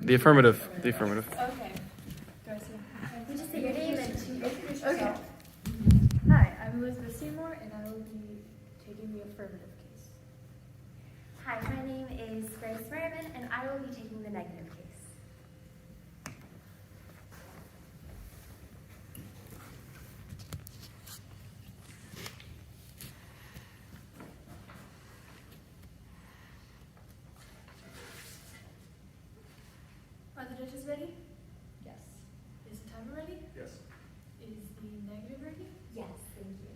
The affirmative. The affirmative. Okay. Do I see? You just say your name and Introduce Okay. yourself. Hi, I'm Elizabeth Seymour, and I will be taking the affirmative case. Hi, my name is Grace Merriman, and I will be taking the negative case. Are the judges ready? Yes. Is the timer ready? Yes. Is the negative ready? Yes, thank you.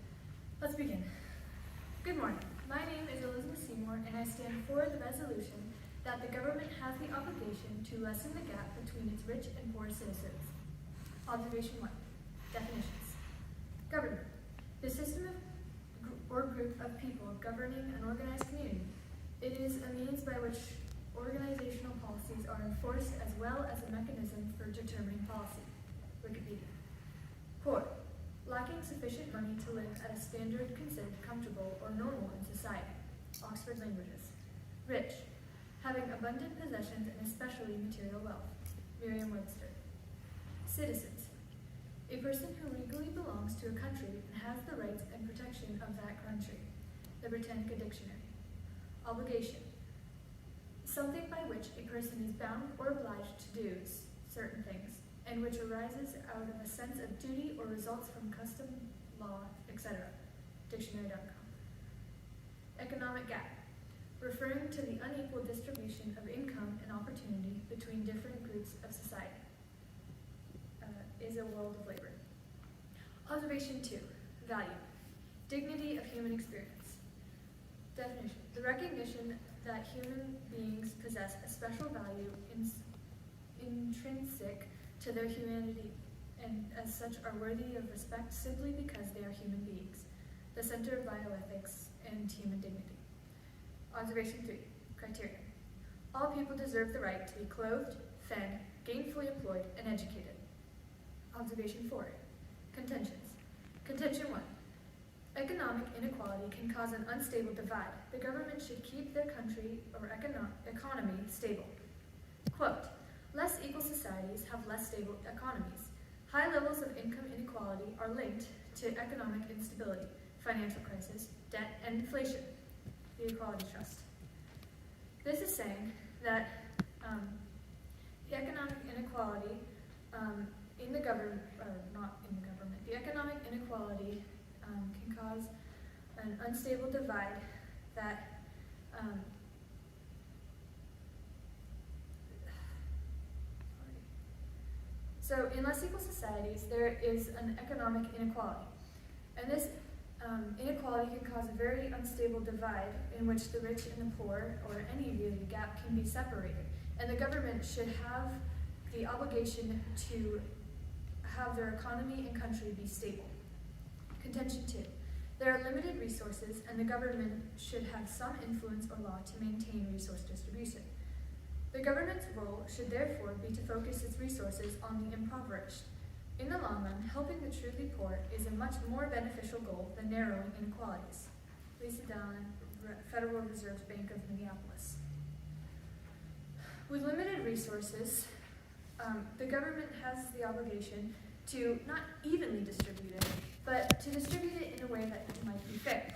Let's begin. Good morning. My name is Elizabeth Seymour, and I stand for the resolution that the government has the obligation to lessen the gap between its rich and poor citizens. Observation 1. Definitions. Government. The system of or group of people governing an organized community. It is a means by which organizational policies are enforced as well as a mechanism for determining policy. Wikipedia. Poor. Lacking sufficient money to live at a standard considered comfortable or normal in society. Oxford Languages. Rich. Having abundant possessions and especially material wealth. Merriam-Webster. Citizens. A person who legally belongs to a country and has the rights and protection of that country. The Britannica Dictionary. Obligation. Something by which a person is bound or obliged to do certain things, and which arises out of a sense of duty or results from custom, law, etc. Dictionary.com. Economic gap. Referring to the unequal distribution of income and opportunity between different groups of society. Is a world of labor. Observation 2. Value. Dignity of human experience. Definition. The recognition that human beings possess a special value intrinsic to their humanity and as such are worthy of respect simply because they are human beings. The Center of Bioethics and Human Dignity. Observation 3. Criteria. All people deserve the right to be clothed, fed, gainfully employed, and educated. Observation 4. Contentions. Contention 1. Economic inequality can cause an unstable divide. The government should keep their country or economy stable. Quote, less equal societies have less stable economies. High levels of income inequality are linked to economic instability, financial crisis, debt, and inflation. The Equality Trust. This is saying that the economic inequality in the government, or not in the government, the economic inequality can cause an unstable divide that so in less equal societies there is an economic inequality, and this inequality can cause a very unstable divide in which the rich and the poor, or any really gap, can be separated, and the government should have the obligation to have their economy and country be stable. Contention 2. There are limited resources, and the government should have some influence or law to maintain resource distribution. The government's role should therefore be to focus its resources on the impoverished. In the long run, helping the truly poor is a much more beneficial goal than narrowing inequalities. Lisa Dallin, Federal Reserve Bank of Minneapolis. With limited resources, the government has the obligation to not evenly distribute it, but to distribute it in a way that might be fair.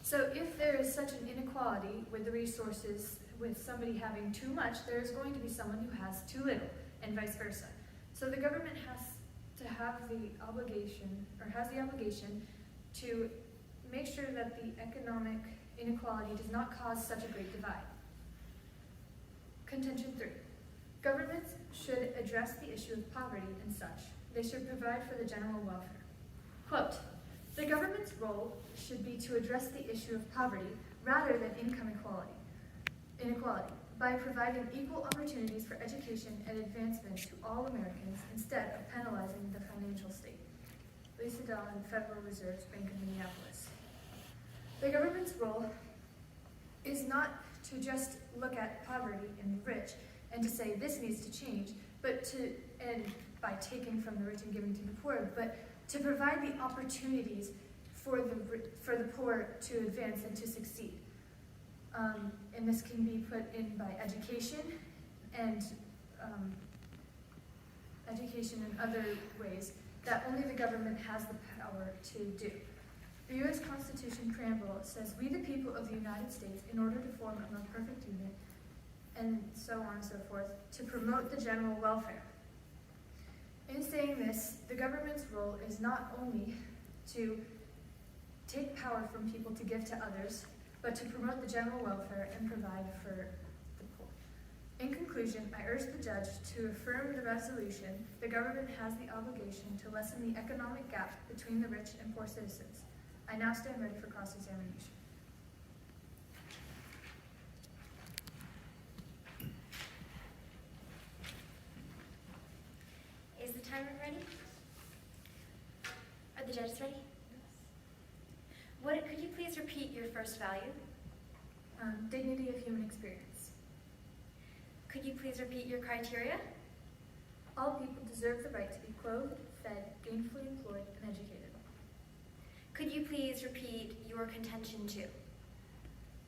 So if there is such an inequality with the resources, with somebody having too much, there is going to be someone who has too little, and vice versa. So the government has to have the obligation, or has the obligation, to make sure that the economic inequality does not cause such a great divide. Contention 3. Governments should address the issue of poverty and such. They should provide for the general welfare. Quote, the government's role should be to address the issue of poverty rather than income inequality by providing equal opportunities for education and advancement to all Americans instead of penalizing the financial state. Lisa Dallin, Federal Reserve Bank of Minneapolis. The government's role is not to just look at poverty and the rich and to say this needs to change, but to, and by taking from the rich and giving to the poor, but to provide the opportunities for the poor to advance and to succeed. And this can be put in by education and education in other ways that only the government has the power to do. The U.S. Constitution preamble says, "We the people of the United States, in order to form a more perfect union," and so on and so forth, to promote the general welfare. In saying this, the government's role is not only to take power from people to give to others, but to promote the general welfare and provide for the poor. In conclusion, I urge the judge to affirm the resolution. The government has the obligation to lessen the economic gap between the rich and poor citizens. I now stand ready for cross-examination. Is the timer ready? Are the judges ready? Could you please repeat your first value? Dignity of human experience. Could you please repeat your criteria? All people deserve the right to be clothed, fed, gainfully employed, and educated. Could you please repeat your contention too?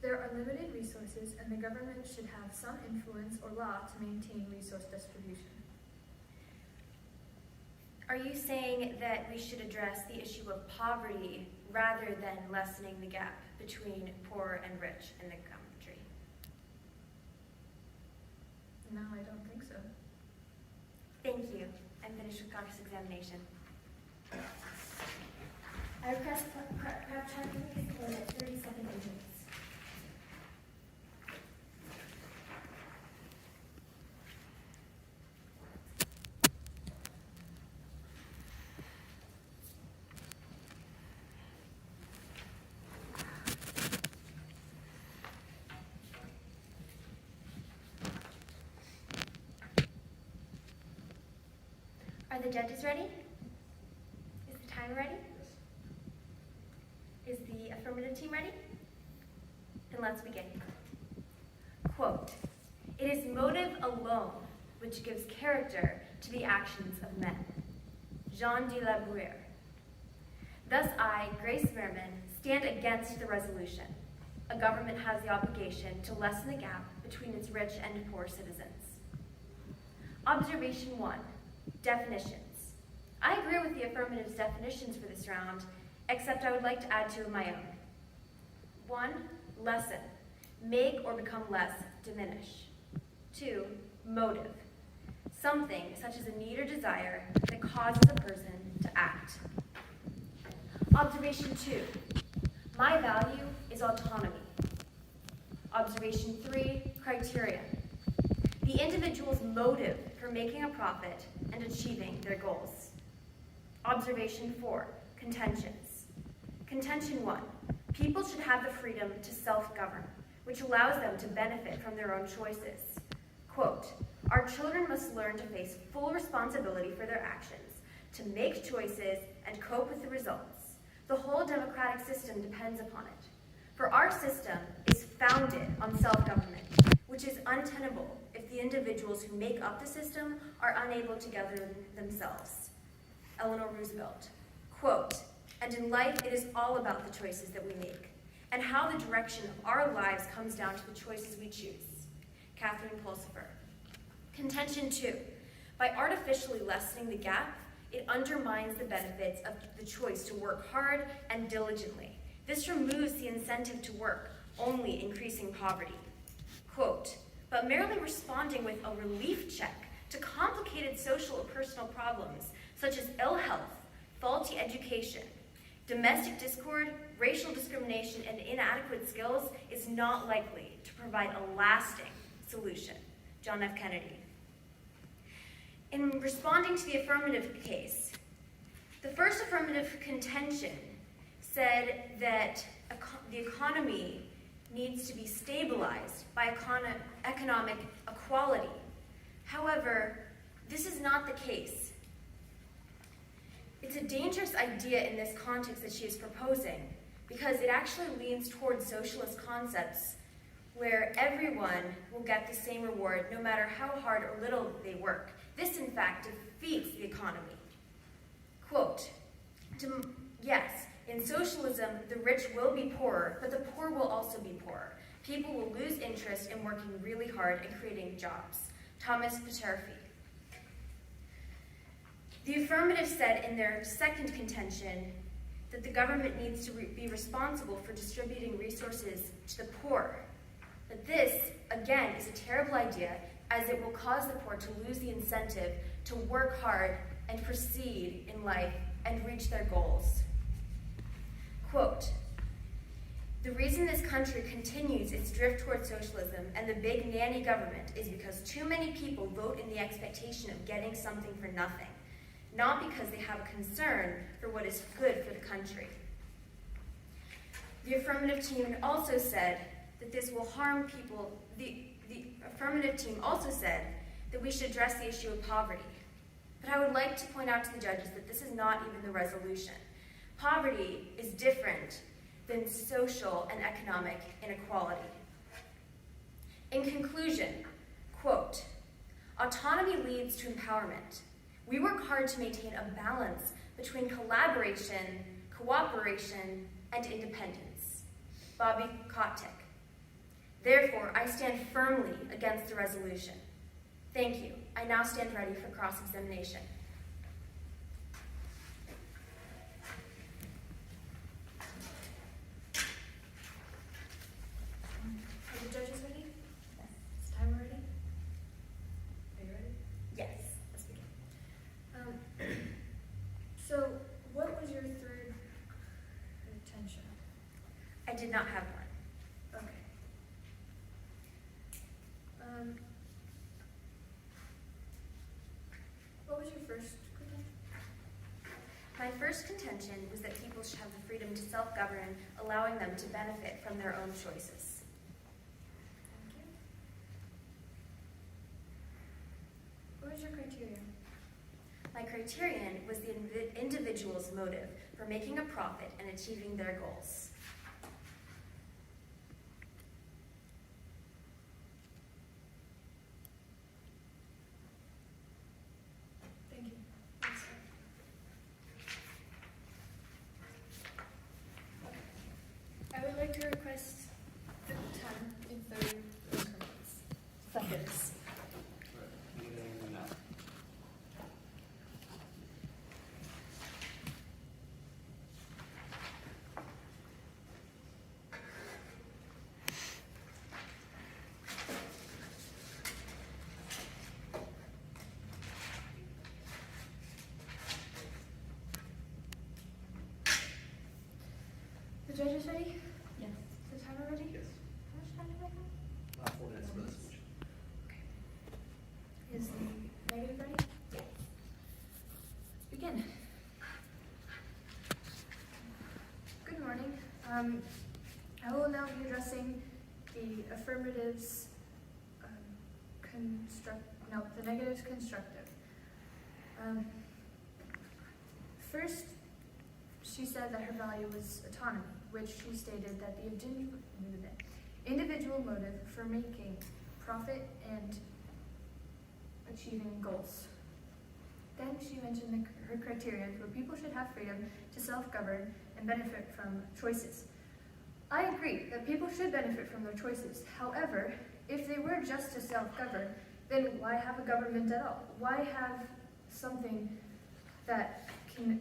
There are limited resources, and the government should have some influence or law to maintain resource distribution. Are you saying that we should address the issue of poverty rather than lessening the gap between poor and rich in the country? No, I don't think so. Thank you. I'm finished with cross-examination. I request prep time please close at 30-second intervals. Are the judges ready? Is the time ready? Is the affirmative team ready? Then let's begin. Quote, "It is motive alone which gives character to the actions of men." Jean de la Bruyere. Thus I, Grace Merriman, stand against the resolution. A government has the obligation to lessen the gap between its rich and poor citizens. Observation 1. Definitions. I agree with the affirmative's definitions for this round, except I would like to add two of my own. 1. Lessen. Make or become less, diminish. 2. Motive. Something such as a need or desire that causes a person to act. Observation 2. My value is autonomy. Observation 3. Criteria. The individual's motive for making a profit and achieving their goals. Observation 4. Contentions. Contention 1. People should have the freedom to self-govern, which allows them to benefit from their own choices. Quote, "Our children must learn to face full responsibility for their actions, to make choices and cope with the results. The whole democratic system depends upon it. For our system is founded on self-government, which is untenable if the individuals who make up the system are unable to govern themselves." Eleanor Roosevelt. Quote, "And in life it is all about the choices that we make, and how the direction of our lives comes down to the choices we choose." Catherine Pulsifer. Contention 2. By artificially lessening the gap, it undermines the benefits of the choice to work hard and diligently. This removes the incentive to work, only increasing poverty. Quote, "But merely responding with a relief check to complicated social or personal problems, such as ill health, faulty education, domestic discord, racial discrimination, and inadequate skills is not likely to provide a lasting solution." John F. Kennedy. In responding to the affirmative case, the first affirmative contention said that the economy needs to be stabilized by economic equality. However, this is not the case. It's a dangerous idea in this context that she is proposing, because it actually leans towards socialist concepts where everyone will get the same reward no matter how hard or little they work. This, in fact, defeats the economy. Quote, "Yes, in socialism, the rich will be poorer, but the poor will also be poorer. People will lose interest in working really hard and creating jobs. Thomas Peterfi. The affirmative said in their second contention that the government needs to be responsible for distributing resources to the poor. But this, again, is a terrible idea, as it will cause the poor to lose the incentive to work hard and proceed in life and reach their goals. Quote, "The reason this country continues its drift toward socialism and the big nanny government is because too many people vote in the expectation of getting something for nothing, not because they have a concern for what is good for the country." The affirmative team also said that this will harm people. The affirmative team also said that we should address the issue of poverty. But I would like to point out to the judges that this is not even the resolution. Poverty is different than social and economic inequality. In conclusion, quote, "Autonomy leads to empowerment. We work hard to maintain a balance between collaboration, cooperation, and independence." Bobby Kotick. Therefore, I stand firmly against the resolution. Thank you. I now stand ready for cross-examination. Are the judges ready? Yes. Is time ready? Are you ready? Yes. Let's begin. So, what was your third contention? I did not have one. Okay. What was your first contention? My first contention was that people should have the freedom to self-govern, allowing them to benefit from their own choices. Thank you. What was your criterion? My criterion was the individual's motive for making a profit and achieving their goals. Thank you. Thanks. I would like to request the time in 30 increments. Seconds. The judges ready? Yes. Is the timer ready? Yes. How much time do I have? 4 minutes for this one. Is the negative ready? Yes. Let's begin. Good morning. I will now be addressing the affirmatives the negatives constructive. First, she said that her value was autonomy, which she stated that the individual motive for making profit and achieving goals. Then she mentioned her criterion where people should have freedom to self-govern and benefit from choices. I agree that people should benefit from their choices. However, if they were just to self-govern, then why have a government at all? Why have something that can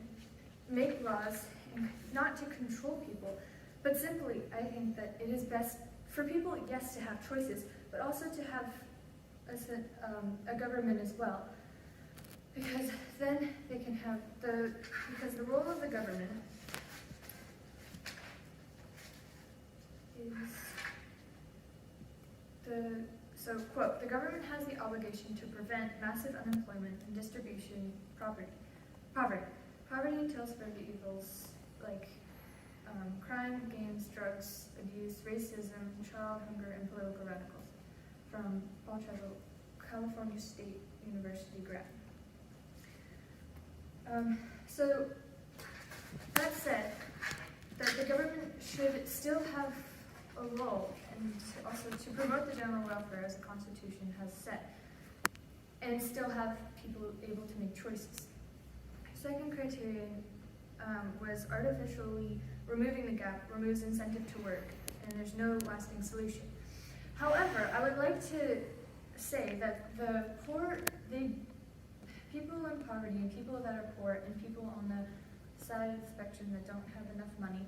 make laws and not to control people, but simply, I think that it is best for people, yes, to have choices, but also to have a government as well. Because then they can have because the role of the government is quote, "The government has the obligation to prevent massive unemployment and distribution poverty. Poverty entails further evils like crime, gangs, drugs, abuse, racism, child hunger, and political radicals." From Paul Treadle, California State University grad. So that said, that the government should still have a role and also to promote the general welfare as the Constitution has set, and still have people able to make choices. Second criterion was artificially removing the gap removes incentive to work, and there's no lasting solution. However, I would like to say that the poor, people in poverty and people that are poor and people on the side of the spectrum that don't have enough money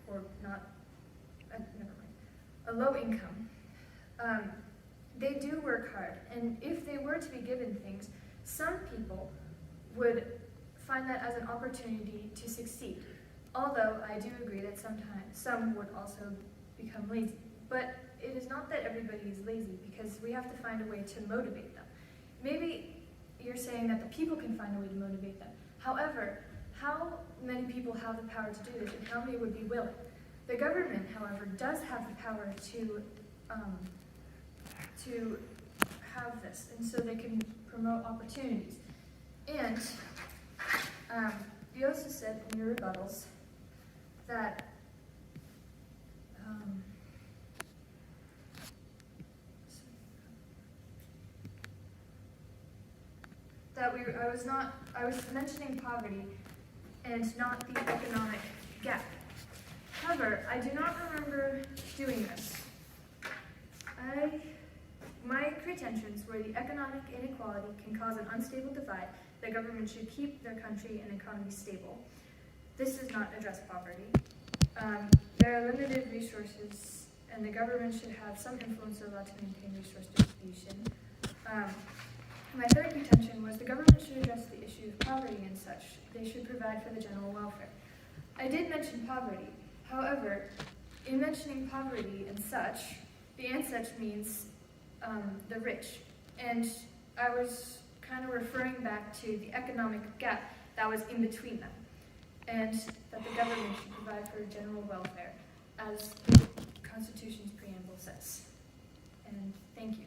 or not, never mind, a low income, they do work hard. And if they were to be given things, some people would find that as an opportunity to succeed. Although I do agree that sometimes some would also become lazy. But it is not that everybody is lazy, because we have to find a way to motivate them. Maybe you're saying that the people can find a way to motivate them. However, how many people have the power to do this, and how many would be willing? The government, however, does have the power to have this, and so they can promote opportunities. And you also said in your rebuttals that I was mentioning poverty and not the economic gap. However, I do not remember doing this. My pretensions were the economic inequality can cause an unstable divide. The government should keep their country and economy stable. This does not address poverty. There are limited resources, and the government should have some influence allowed to maintain resource distribution. My third contention was the government should address the issue of poverty and such. They should provide for the general welfare. I did mention poverty. However, in mentioning poverty and such, the and such means the rich. And I was kind of referring back to the economic gap that was in between them, and that the government should provide for general welfare, as the Constitution's preamble says. And thank you.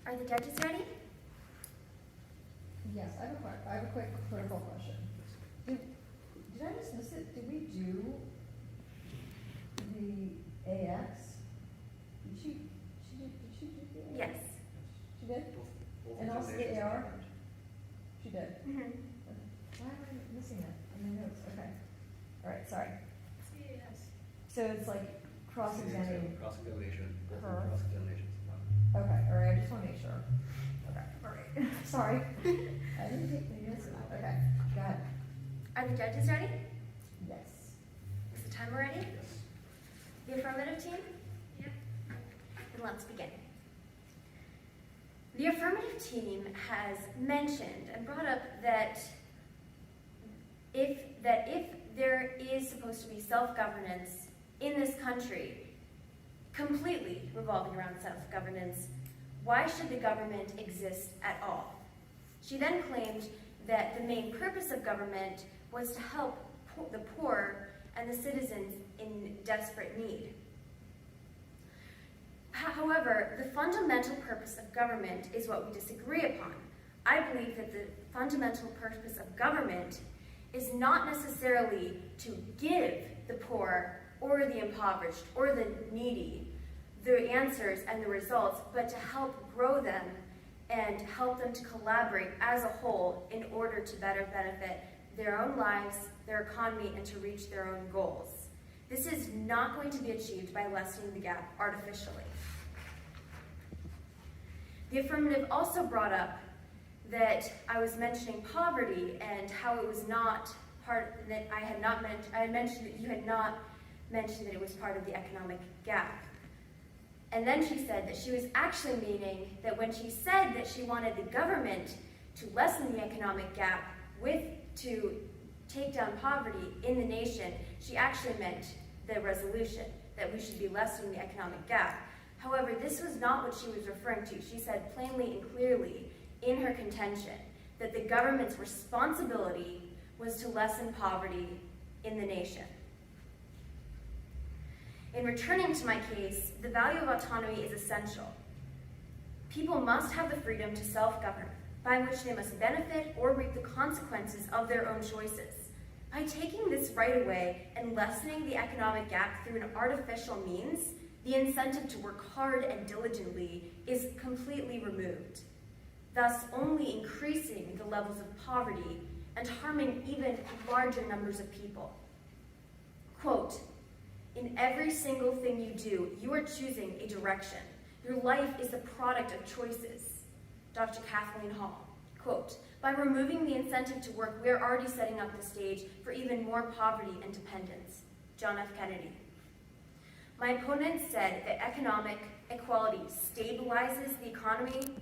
Are the judges ready? Yes, I have a quick critical question. Did I just miss it? Did we do the AX? Did she do the AX? Yes. She did? And also the AR? She did. Mm-hmm. Why am I missing that in my notes? Okay. All right, sorry. Yes. So it's like cross-examining. Cross-examination. Her. Cross-examination. Okay, all right, I just want to make sure. Okay, all right. Sorry. I didn't take the notes. Okay, go ahead. Are the judges ready? Yes. Is the timer ready? Yes. The affirmative team? Yep. Then let's begin. The affirmative team has mentioned and brought up that if there is supposed to be self-governance in this country, completely revolving around self-governance, why should the government exist at all? She then claimed that the main purpose of government was to help the poor and the citizens in desperate need. However, the fundamental purpose of government is what we disagree upon. I believe that the fundamental purpose of government is not necessarily to give the poor or the impoverished or the needy the answers and the results, but to help grow them and help them to collaborate as a whole in order to better benefit their own lives, their economy, and to reach their own goals. This is not going to be achieved by lessening the gap artificially. The affirmative also brought up that I was mentioning poverty and how it was not part, that I had mentioned that you had not mentioned that it was part of the economic gap. And then she said that she was actually meaning that when she said that she wanted the government to lessen the economic gap to take down poverty in the nation, she actually meant the resolution, that we should be lessening the economic gap. However, this was not what she was referring to. She said plainly and clearly in her contention that the government's responsibility was to lessen poverty in the nation. In returning to my case, the value of autonomy is essential. People must have the freedom to self-govern, by which they must benefit or reap the consequences of their own choices. By taking this right away and lessening the economic gap through an artificial means, the incentive to work hard and diligently is completely removed, thus only increasing the levels of poverty and harming even larger numbers of people. Quote, "In every single thing you do, you are choosing a direction. Your life is the product of choices." Dr. Kathleen Hall. Quote, "By removing the incentive to work, we are already setting up the stage for even more poverty and dependence." John F. Kennedy. My opponent said that economic equality stabilizes the economy,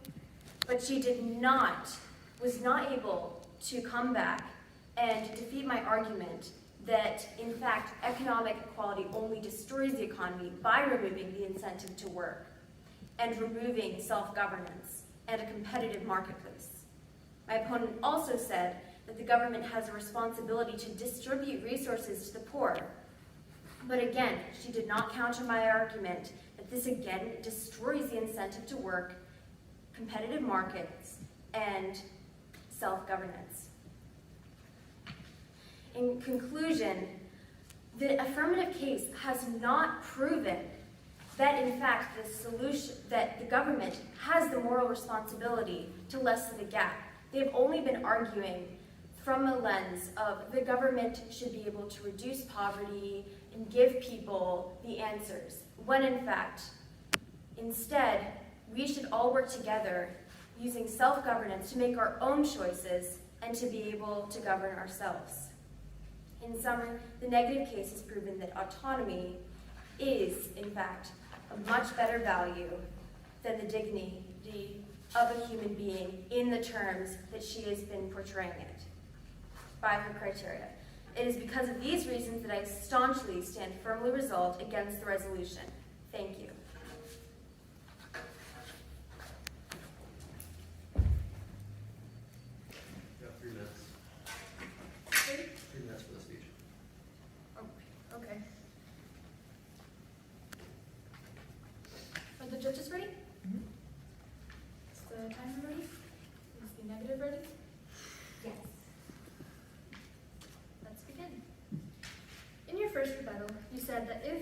but she was not able to come back and defeat my argument that, in fact, economic equality only destroys the economy by removing the incentive to work and removing self-governance and a competitive marketplace. My opponent also said that the government has a responsibility to distribute resources to the poor. But again, she did not counter my argument that this again destroys the incentive to work, competitive markets, and self-governance. In conclusion, the affirmative case has not proven that, in fact, that the government has the moral responsibility to lessen the gap. They've only been arguing from a lens of the government should be able to reduce poverty and give people the answers, when in fact, instead, we should all work together using self-governance to make our own choices and to be able to govern ourselves. In summary, the negative case has proven that autonomy is, in fact, a much better value than the dignity of a human being in the terms that she has been portraying it by her criteria. It is because of these reasons that I staunchly stand firmly resolved against the resolution. Thank you. You have 3 minutes. 3 minutes for the speech. Oh, okay. Are the judges ready? Is the timer ready? Is the negative ready? Yes. Let's begin. In your first rebuttal, you said that if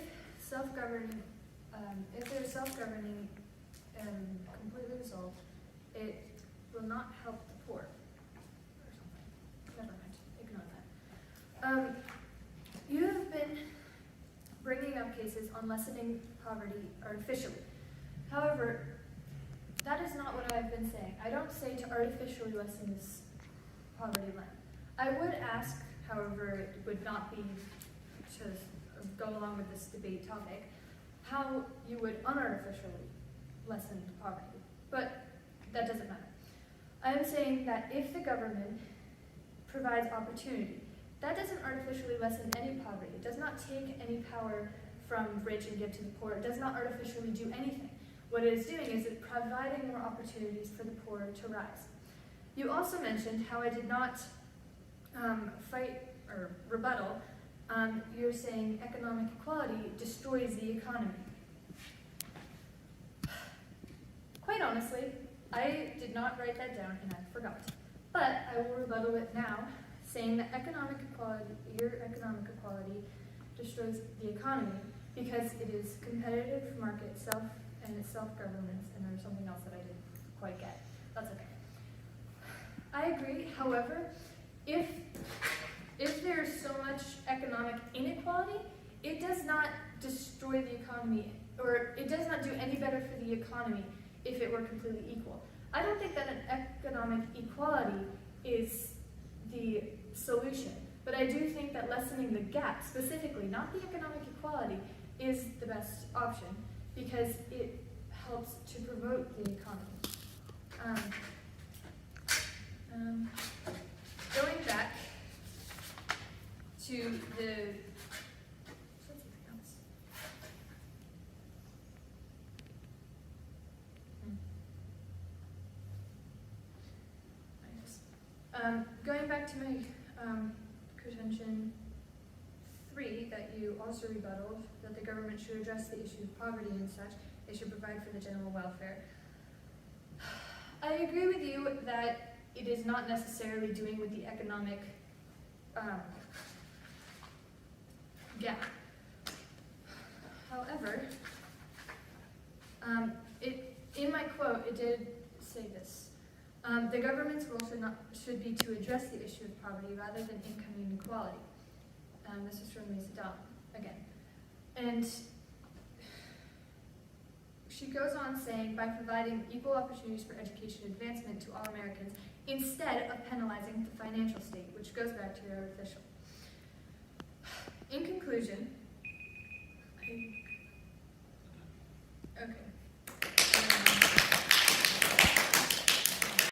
there's self-governing completely resolved, it will not help the poor. Or something. Never mind. Ignore that. You have been bringing up cases on lessening poverty artificially. However, that is not what I've been saying. I don't say to artificially lessen this poverty line. I would ask, however, it would not be to go along with this debate topic, how you would unartificially lessen poverty. But that doesn't matter. I am saying that if the government provides opportunity, that doesn't artificially lessen any poverty. It does not take any power from rich and give to the poor. It does not artificially do anything. What it is doing is it's providing more opportunities for the poor to rise. You also mentioned how I did not fight or rebuttal. You're saying economic equality destroys the economy. Quite honestly, I did not write that down and I forgot. But I will rebuttal it now, saying that your economic equality destroys the economy because it is competitive market and it's self-governance, and there's something else that I didn't quite get. That's okay. I agree, however, if there's so much economic inequality, it does not destroy the economy, or it does not do any better for the economy if it were completely equal. I don't think that an economic equality is the solution, but I do think that lessening the gap, specifically, not the economic equality, is the best option because it helps to promote the economy. Going back to the going back to my contention 3, that you also rebutted, that the government should address the issue of poverty and such, they should provide for the general welfare. I agree with you that it is not necessarily doing with the economic gap. However, in my quote, it did say this. The government's role should be to address the issue of poverty rather than income inequality. This is from Lisa Dawn again. And she goes on saying, by providing equal opportunities for education advancement to all Americans instead of penalizing the financial state, which goes back to your artificial. In conclusion, okay.